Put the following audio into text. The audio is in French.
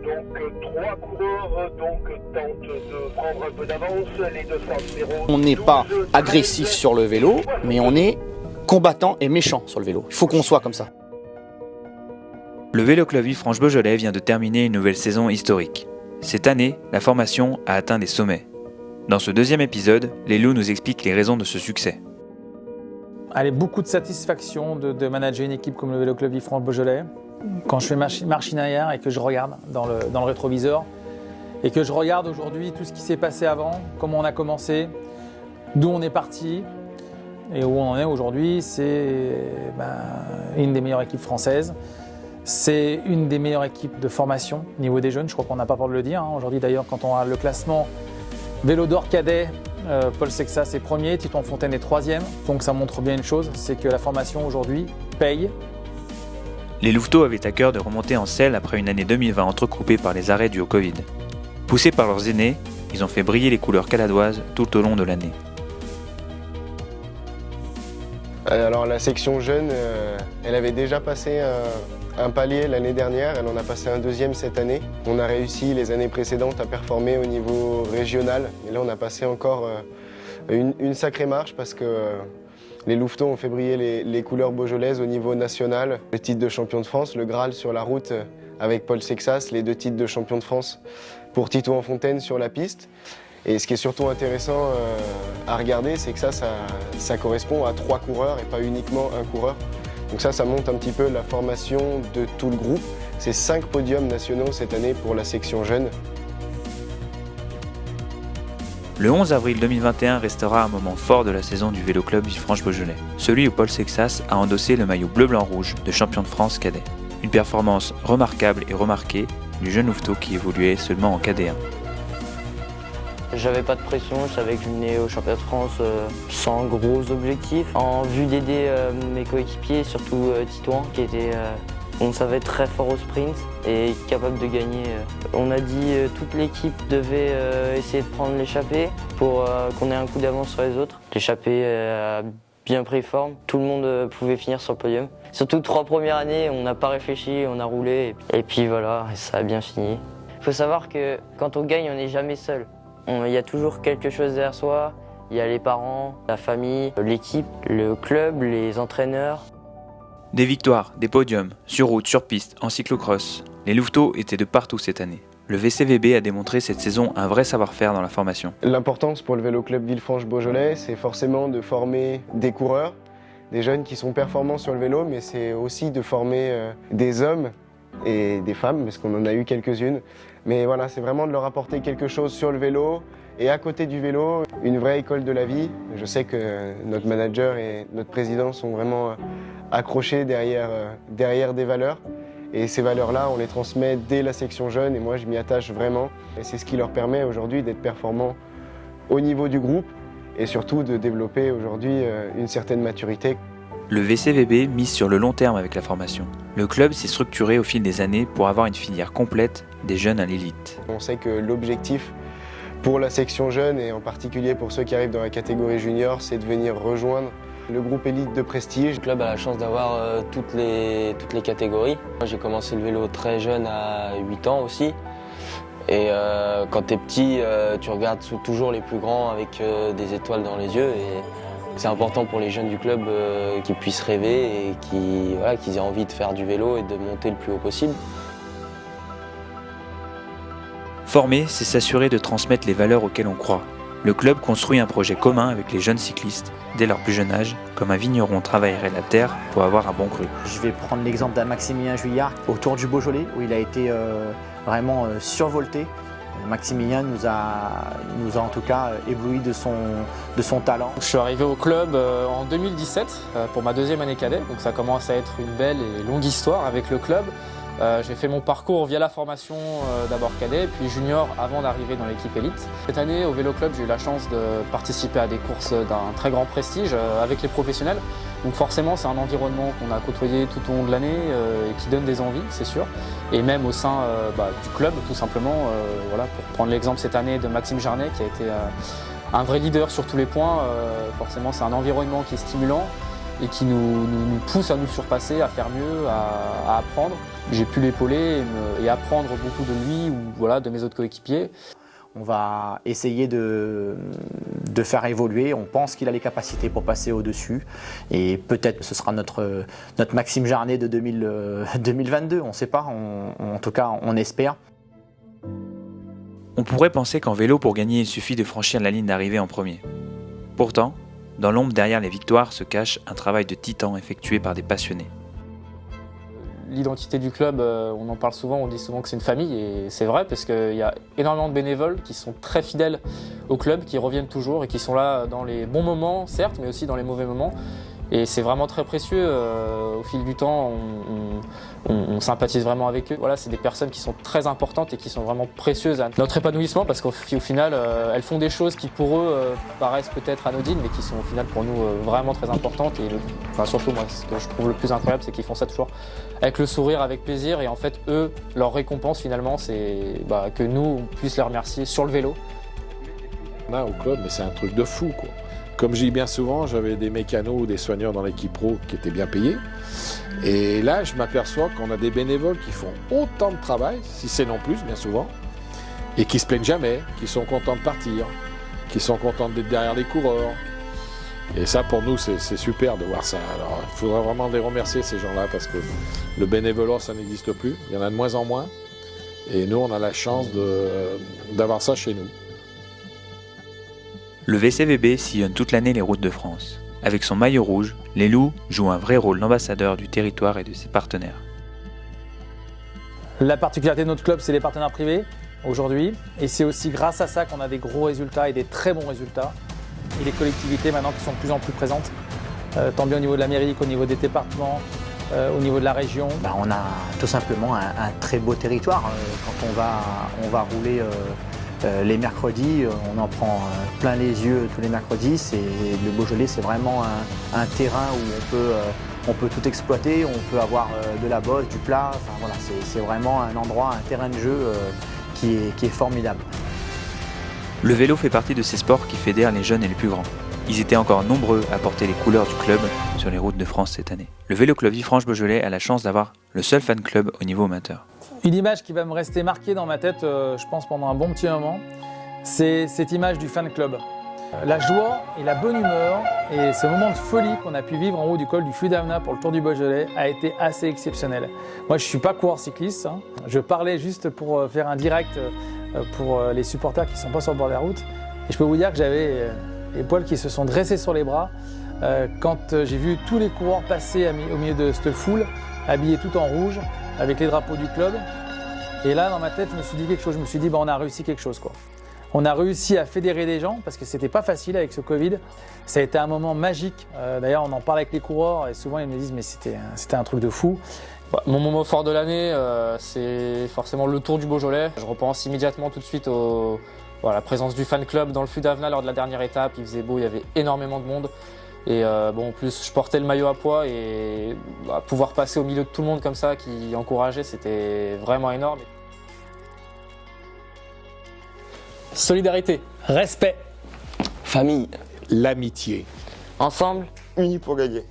Trois coureurs tentent de prendre un peu d'avance. Les 200. On n'est pas agressif sur le vélo, mais on est combattant et méchant sur le vélo. Il faut qu'on soit comme ça. Le Vélo Club Villefranche-Beaujolais vient de terminer une nouvelle saison historique. Cette année, la formation a atteint des sommets. Dans ce deuxième épisode, les loups nous expliquent les raisons de ce succès. Allez, beaucoup de satisfaction de manager une équipe comme le Vélo Club Villefranche-Beaujolais. Quand je fais marche arrière et que je regarde dans le rétroviseur et que je regarde aujourd'hui tout ce qui s'est passé avant, comment on a commencé, d'où on est parti et où on en est aujourd'hui, c'est une des meilleures équipes françaises. C'est une des meilleures équipes de formation au niveau des jeunes, je crois qu'on n'a pas peur de le dire. Aujourd'hui d'ailleurs, quand on a le classement Vélo d'Or cadet, Paul Sexas est premier, Titouan Fontaine est troisième. Donc ça montre bien une chose, c'est que la formation aujourd'hui paye. Les Louveteaux avaient à cœur de remonter en selle après une année 2020 entrecoupée par les arrêts dus au Covid. Poussés par leurs aînés, ils ont fait briller les couleurs caladoises tout au long de l'année. Alors la section jeune, elle avait déjà passé un palier l'année dernière, elle en a passé un deuxième cette année. On a réussi les années précédentes à performer au niveau régional, et là on a passé encore une sacrée marche parce que les Louveteaux ont fait briller les couleurs beaujolaises au niveau national. Le titre de champion de France, le Graal sur la route avec Paul Sexas, les 2 titres de champion de France pour Titouan Fontaine sur la piste. Et ce qui est surtout intéressant à regarder, c'est que ça correspond à 3 coureurs et pas uniquement un coureur. Donc ça montre un petit peu la formation de tout le groupe. C'est 5 podiums nationaux cette année pour la section jeune. Le 11 avril 2021 restera un moment fort de la saison du Vélo Club Villefranche-Beaujolais, celui où Paul Sexas a endossé le maillot bleu-blanc-rouge de champion de France cadet. Une performance remarquable et remarquée du jeune Louveteau qui évoluait seulement en cadet 1. J'avais pas de pression, je savais que je venais au championnat de France sans gros objectifs. En vue d'aider mes coéquipiers, surtout Titouan qui était, on savait, très fort au sprint et capable de gagner. On a dit toute l'équipe devait essayer de prendre l'échappée pour qu'on ait un coup d'avance sur les autres. L'échappée a bien pris forme, tout le monde pouvait finir sur le podium. Surtout 3 premières années, on n'a pas réfléchi, on a roulé et puis voilà, ça a bien fini. Il faut savoir que quand on gagne, on n'est jamais seul. Il y a toujours quelque chose derrière soi, il y a les parents, la famille, l'équipe, le club, les entraîneurs. Des victoires, des podiums, sur route, sur piste, en cyclocross. Les Louveteaux étaient de partout cette année. Le VCVB a démontré cette saison un vrai savoir-faire dans la formation. L'importance pour le Vélo Club Villefranche-Beaujolais, c'est forcément de former des coureurs, des jeunes qui sont performants sur le vélo, mais c'est aussi de former des hommes et des femmes, parce qu'on en a eu quelques-unes. Mais voilà, c'est vraiment de leur apporter quelque chose sur le vélo et à côté du vélo, une vraie école de la vie. Je sais que notre manager et notre président sont vraiment accrochés derrière des valeurs. Et ces valeurs-là, on les transmet dès la section jeune et moi, je m'y attache vraiment. Et c'est ce qui leur permet aujourd'hui d'être performants au niveau du groupe et surtout de développer aujourd'hui une certaine maturité. Le VCVB mise sur le long terme avec la formation. Le club s'est structuré au fil des années pour avoir une filière complète des jeunes à l'élite. On sait que l'objectif pour la section jeune et en particulier pour ceux qui arrivent dans la catégorie junior, c'est de venir rejoindre le groupe élite de prestige. Le club a la chance d'avoir toutes les catégories. J'ai commencé le vélo très jeune à 8 ans aussi. Et quand tu es petit, tu regardes toujours les plus grands avec des étoiles dans les yeux. Et c'est important pour les jeunes du club qu'ils puissent rêver et qu'ils aient envie de faire du vélo et de monter le plus haut possible. Former, c'est s'assurer de transmettre les valeurs auxquelles on croit. Le club construit un projet commun avec les jeunes cyclistes dès leur plus jeune âge, comme un vigneron travaillerait la terre pour avoir un bon cru. Je vais prendre l'exemple d'un Maximilien Juillard au Tour du Beaujolais, où il a été vraiment survolté. Maximilien nous a en tout cas ébloui de son talent. Je suis arrivé au club en 2017 pour ma 2e année cadet, donc ça commence à être une belle et longue histoire avec le club. J'ai fait mon parcours via la formation d'abord cadet, puis junior avant d'arriver dans l'équipe élite. Cette année au Vélo Club, j'ai eu la chance de participer à des courses d'un très grand prestige avec les professionnels. Donc forcément, c'est un environnement qu'on a côtoyé tout au long de l'année et qui donne des envies, c'est sûr. Et même au sein du club, tout simplement, pour prendre l'exemple cette année de Maxime Jarnet, qui a été un vrai leader sur tous les points. Forcément, c'est un environnement qui est stimulant. et qui nous pousse à nous surpasser, à faire mieux, à apprendre. J'ai pu l'épauler et apprendre beaucoup de lui ou voilà, de mes autres coéquipiers. On va essayer de faire évoluer. On pense qu'il a les capacités pour passer au-dessus. Et peut-être ce sera notre Maxime Jarnet de 2022. On ne sait pas. En tout cas, on espère. On pourrait penser qu'en vélo, pour gagner, il suffit de franchir la ligne d'arrivée en premier. Pourtant, dans l'ombre derrière les victoires se cache un travail de titan effectué par des passionnés. L'identité du club, on en parle souvent, on dit souvent que c'est une famille et c'est vrai parce qu'il y a énormément de bénévoles qui sont très fidèles au club, qui reviennent toujours et qui sont là dans les bons moments, certes, mais aussi dans les mauvais moments. Et c'est vraiment très précieux. Au fil du temps, on sympathise vraiment avec eux. Voilà, c'est des personnes qui sont très importantes et qui sont vraiment précieuses à notre épanouissement parce qu'au final, elles font des choses qui pour eux paraissent peut-être anodines, mais qui sont au final pour nous vraiment très importantes. Et surtout moi, ce que je trouve le plus incroyable, c'est qu'ils font ça toujours avec le sourire, avec plaisir. Et en fait, eux, leur récompense finalement, c'est que nous, on puisse les remercier sur le vélo. Là, au club, mais c'est un truc de fou, quoi. Comme je dis bien souvent, j'avais des mécanos ou des soigneurs dans l'équipe pro qui étaient bien payés. Et là, je m'aperçois qu'on a des bénévoles qui font autant de travail, si c'est non plus, bien souvent, et qui se plaignent jamais, qui sont contents de partir, qui sont contents d'être derrière les coureurs. Et ça, pour nous, c'est super de voir ça. Alors, il faudrait vraiment les remercier, ces gens-là, parce que le bénévolat, ça n'existe plus. Il y en a de moins en moins. Et nous, on a la chance d'avoir ça chez nous. Le VCVB sillonne toute l'année les routes de France. Avec son maillot rouge, les Loups jouent un vrai rôle d'ambassadeur du territoire et de ses partenaires. La particularité de notre club, c'est les partenaires privés aujourd'hui. Et c'est aussi grâce à ça qu'on a des gros résultats et des très bons résultats. Et les collectivités maintenant qui sont de plus en plus présentes, tant bien au niveau de la mairie qu'au niveau des départements, au niveau de la région. On a tout simplement un très beau territoire. Quand on va rouler les mercredis, on en prend plein les yeux tous les mercredis. Le Beaujolais, c'est vraiment un terrain où on peut tout exploiter. On peut avoir de la bosse, du plat. Enfin, voilà, c'est vraiment un endroit, un terrain de jeu qui est formidable. Le vélo fait partie de ces sports qui fédèrent les jeunes et les plus grands. Ils étaient encore nombreux à porter les couleurs du club sur les routes de France cette année. Le Vélo Club Villefranche-Beaujolais a la chance d'avoir le seul fan club au niveau amateur. Une image qui va me rester marquée dans ma tête, je pense pendant un bon petit moment, c'est cette image du fan club. La joie et la bonne humeur et ce moment de folie qu'on a pu vivre en haut du col du Flux d'Avena pour le Tour du Beaujolais a été assez exceptionnel. Moi, je ne suis pas coureur cycliste, hein. Je parlais juste pour faire un direct pour les supporters qui ne sont pas sur le bord de la route. Et je peux vous dire que j'avais les poils qui se sont dressés sur les bras quand j'ai vu tous les coureurs passer au milieu de cette foule, habillés tout en rouge, avec les drapeaux du club. Et là, dans ma tête, je me suis dit quelque chose. Je me suis dit, on a réussi quelque chose, quoi. On a réussi à fédérer des gens parce que c'était pas facile avec ce Covid. Ça a été un moment magique. D'ailleurs, on en parle avec les coureurs et souvent ils me disent, mais c'était un truc de fou. Mon moment fort de l'année, c'est forcément le Tour du Beaujolais. Je repense immédiatement tout de suite à la présence du fan club dans le Flux d'Avena lors de la dernière étape. Il faisait beau, il y avait énormément de monde. Et en plus, je portais le maillot à pois et pouvoir passer au milieu de tout le monde comme ça, qui encourageait, c'était vraiment énorme. Solidarité, respect, Famille, L'amitié. Ensemble, unis pour gagner.